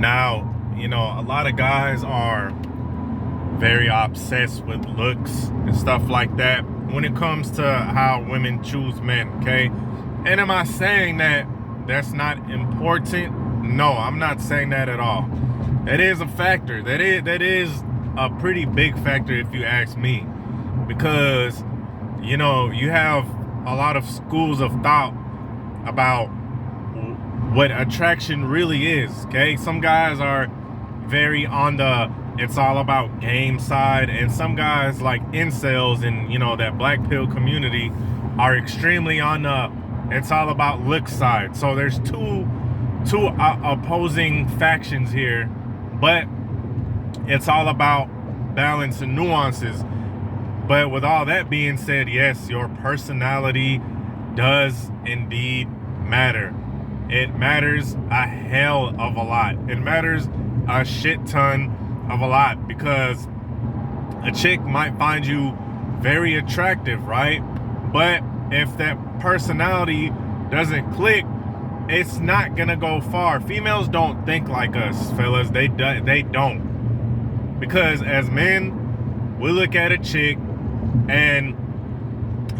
Now, a lot of guys are very obsessed with looks and stuff like that when it comes to how women choose men, okay? And am I saying that that's not important? No, I'm not saying that at all. That is a factor. That is a pretty big factor if you ask me. Because, you have a lot of schools of thought about what attraction really is, okay? Some guys are very on the it's all about game side, and some guys like incels and that black pill community are extremely on the it's all about look side. So there's two opposing factions here, but it's all about balance and nuances. But with all that being said, yes, your personality does indeed matter. It matters a hell of a lot. It matters a shit ton of a lot, because a chick might find you very attractive, right? But if that personality doesn't click, it's not gonna go far. Females don't think like us, fellas. They don't. Because as men, we look at a chick and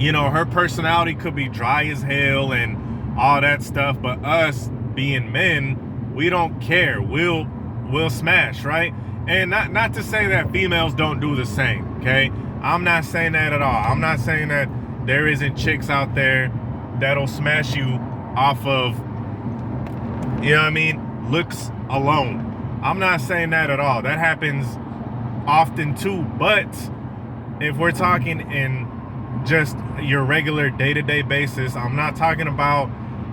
her personality could be dry as hell and all that stuff, but us being men, we don't care. We'll smash, right? And not to say that females don't do the same, okay? I'm not saying that at all. I'm not saying that there isn't chicks out there that'll smash you off of, looks alone. I'm not saying that at all. That happens often too. But if we're talking in just your regular day-to-day basis, I'm not talking about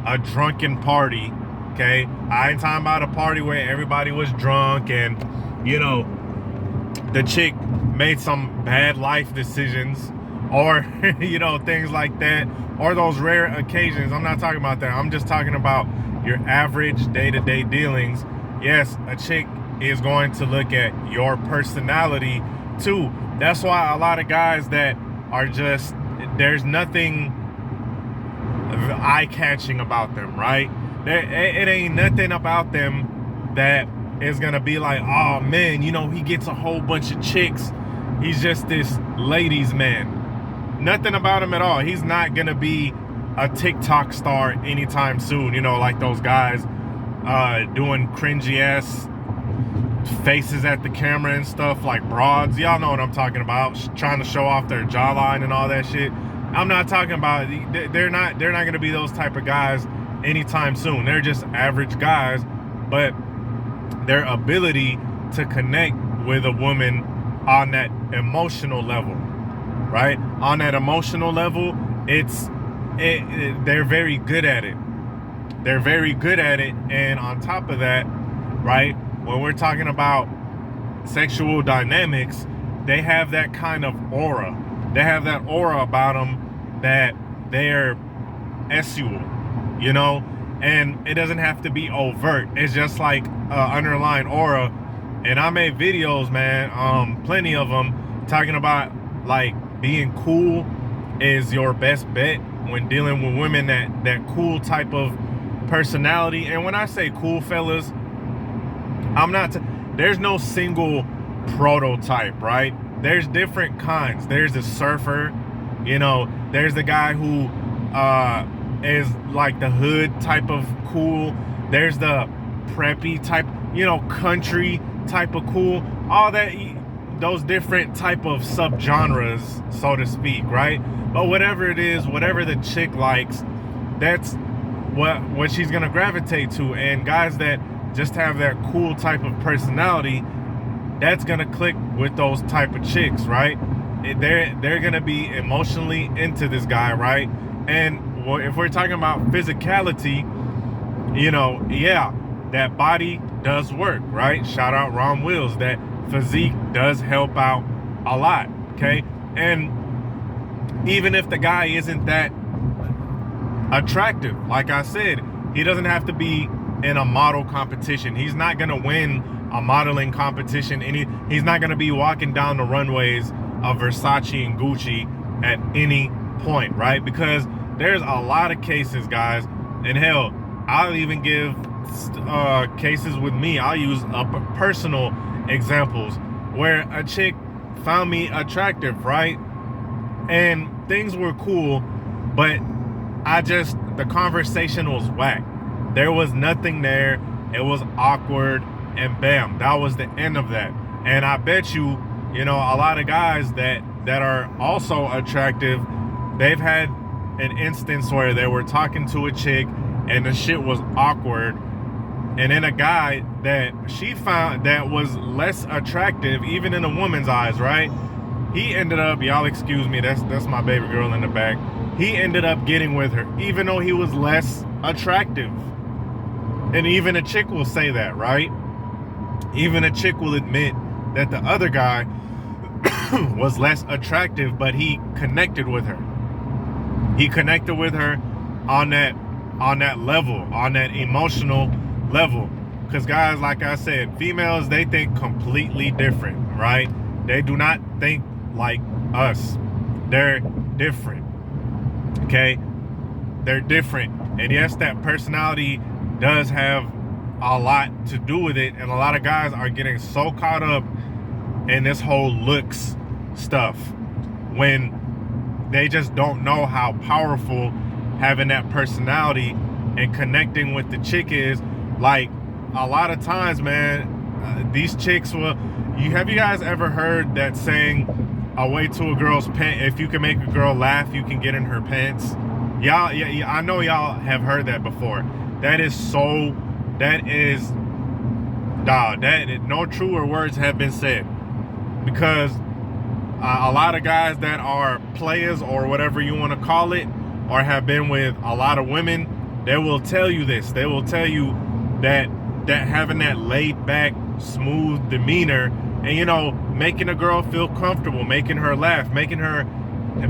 a drunken party, okay? I ain't talking about a party where everybody was drunk and the chick made some bad life decisions, or things like that, or those rare occasions. I'm not talking about that. I'm just talking about your average day-to-day dealings. Yes, a chick is going to look at your personality too. That's why a lot of guys that are just, there's nothing eye-catching about them, right? It ain't nothing about them that is gonna be like, oh man, he gets a whole bunch of chicks. He's just this ladies' man. Nothing about him at all. He's not gonna be a TikTok star anytime soon. Like those guys doing cringy ass faces at the camera and stuff, like broads. Y'all know what I'm talking about. Trying to show off their jawline and all that shit. I'm not talking about. They're not gonna be those type of guys anytime soon. They're just average guys, but their ability to connect with a woman on that emotional level, right? On that emotional level, they're very good at it. They're very good at it. And on top of that, right, when we're talking about sexual dynamics, they have that kind of aura. They have that aura about them that they're sexual, and it doesn't have to be overt. It's just like underlying aura. And I made videos, man, plenty of them, talking about like being cool is your best bet when dealing with women that cool type of personality. And when I say cool, fellas, there's no single prototype, right? There's different kinds. There's a surfer, there's the guy who is like the hood type of cool. There's the preppy type, country type of cool. All that, those different type of subgenres, so to speak, right? But whatever it is, whatever the chick likes, that's what she's gonna gravitate to. And guys that just have that cool type of personality, that's gonna click with those type of chicks, right? They're gonna be emotionally into this guy, right? And if we're talking about physicality, yeah, that body does work, right? Shout out Ron Wills. That physique does help out a lot, okay? And even if the guy isn't that attractive, like I said, he doesn't have to be in a model competition. He's not gonna win a modeling competition. He's not gonna be walking down the runways of Versace and Gucci at any point, right? Because there's a lot of cases, guys, and hell, I'll even give cases with me. I'll use personal examples where a chick found me attractive, right? And things were cool, but the conversation was whack. There was nothing there. It was awkward, and bam, that was the end of that. And I bet you, a lot of guys that are also attractive, they've had an instance where they were talking to a chick and the shit was awkward, and then a guy that she found that was less attractive, even in a woman's eyes, right? He ended up, y'all excuse me, that's my baby girl in the back. He ended up getting with her, even though he was less attractive. And even a chick will say that, right? Even a chick will admit that the other guy was less attractive, but he connected with her. He connected with her on that level, on that emotional level. Because guys, like I said, females, they think completely different, right? They do not think like us. They're different. Okay? They're different. And yes, that personality does have a lot to do with it. And a lot of guys are getting so caught up in this whole looks stuff when they just don't know how powerful having that personality and connecting with the chick is. Like, a lot of times, man, these chicks will... Have you guys ever heard that saying, a way to a girl's pants? If you can make a girl laugh, you can get in her pants. Y'all, yeah, I know y'all have heard that before. That is no truer words have been said. Because a lot of guys that are players, or whatever you want to call it, or have been with a lot of women, they will tell you this. They will tell you that having that laid back, smooth demeanor, and making a girl feel comfortable, making her laugh, making her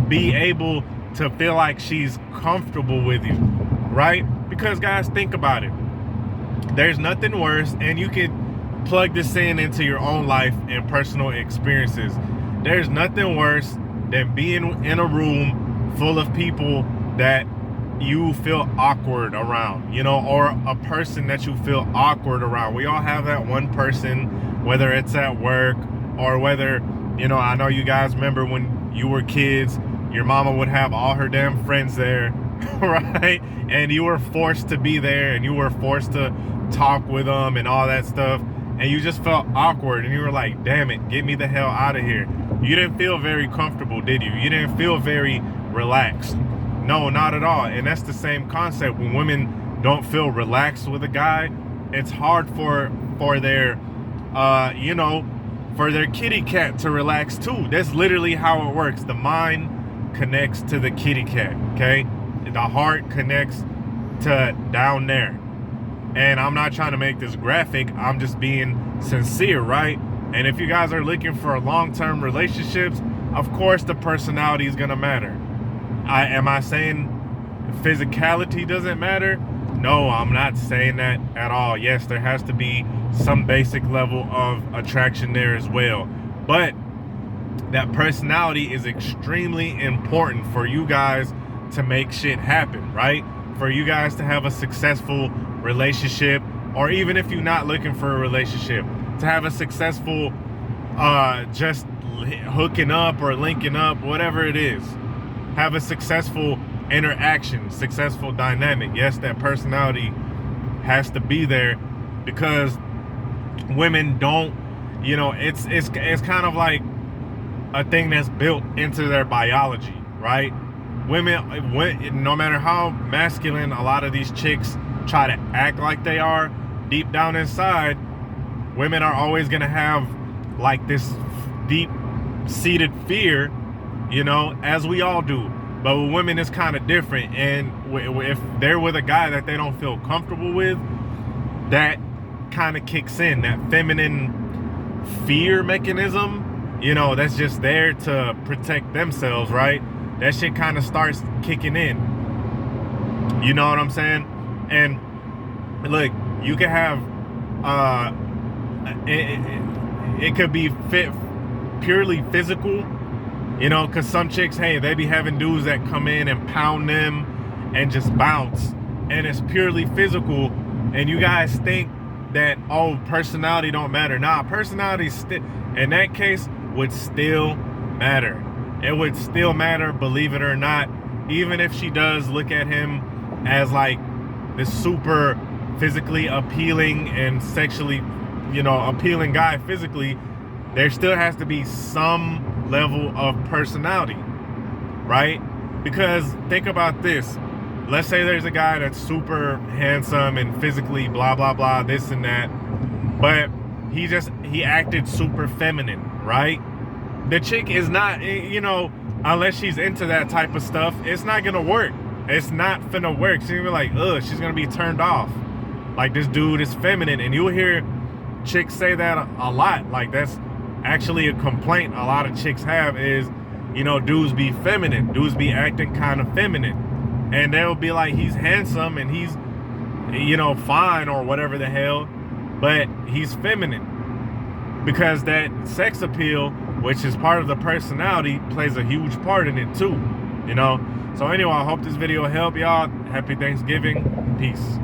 be able to feel like she's comfortable with you, right? Because guys, think about it. There's nothing worse, and you can plug this into your own life and personal experiences. There's nothing worse than being in a room full of people that you feel awkward around, or a person that you feel awkward around. We all have that one person, whether it's at work or whether, I know you guys remember when you were kids, your mama would have all her damn friends there, right? And you were forced to be there, and you were forced to talk with them and all that stuff. And you just felt awkward, and you were like, damn it, get me the hell out of here. You didn't feel very comfortable, did you? You didn't feel very relaxed. No, not at all. And that's the same concept. When women don't feel relaxed with a guy, it's hard for their for their kitty cat to relax too. That's literally how it works. The mind connects to the kitty cat, okay? The heart connects to down there. And I'm not trying to make this graphic, I'm just being sincere, right? And if you guys are looking for long-term relationships, of course the personality is gonna matter. Am I saying physicality doesn't matter? No, I'm not saying that at all. Yes, there has to be some basic level of attraction there as well. But that personality is extremely important for you guys to make shit happen, right? For you guys to have a successful relationship, or even if you're not looking for a relationship, to have a successful just hooking up or linking up, whatever it is. Have a successful interaction, successful dynamic. Yes, that personality has to be there, because women don't, it's kind of like a thing that's built into their biology, right? Women, no matter how masculine a lot of these chicks try to act like they are, deep down inside, women are always gonna have like this deep-seated fear, as we all do. But with women, it's kind of different. And if they're with a guy that they don't feel comfortable with, that kind of kicks in. That feminine fear mechanism, that's just there to protect themselves, right? That shit kind of starts kicking in. You know what I'm saying? And look, you can have, it could be purely physical. Because some chicks, hey, they be having dudes that come in and pound them and just bounce. And it's purely physical. And you guys think that, oh, personality don't matter. Nah, personality in that case would still matter. It would still matter, believe it or not. Even if she does look at him as like this super physically appealing and sexually, appealing guy physically, there still has to be some level of personality, right? Because think about this. Let's say there's a guy that's super handsome and physically blah, blah, blah, this and that, but he acted super feminine, right? The chick is not, unless she's into that type of stuff, it's not gonna work. It's not finna work. She's gonna be like, ugh, she's gonna be turned off. Like, this dude is feminine. And you'll hear chicks say that a lot. Like, that's actually a complaint a lot of chicks have is, dudes be feminine. Dudes be acting kind of feminine. And they'll be like, he's handsome and he's, fine or whatever the hell, but he's feminine. Because that sex appeal, which is part of the personality, plays a huge part in it too, So anyway, I hope this video helped y'all. Happy Thanksgiving. Peace.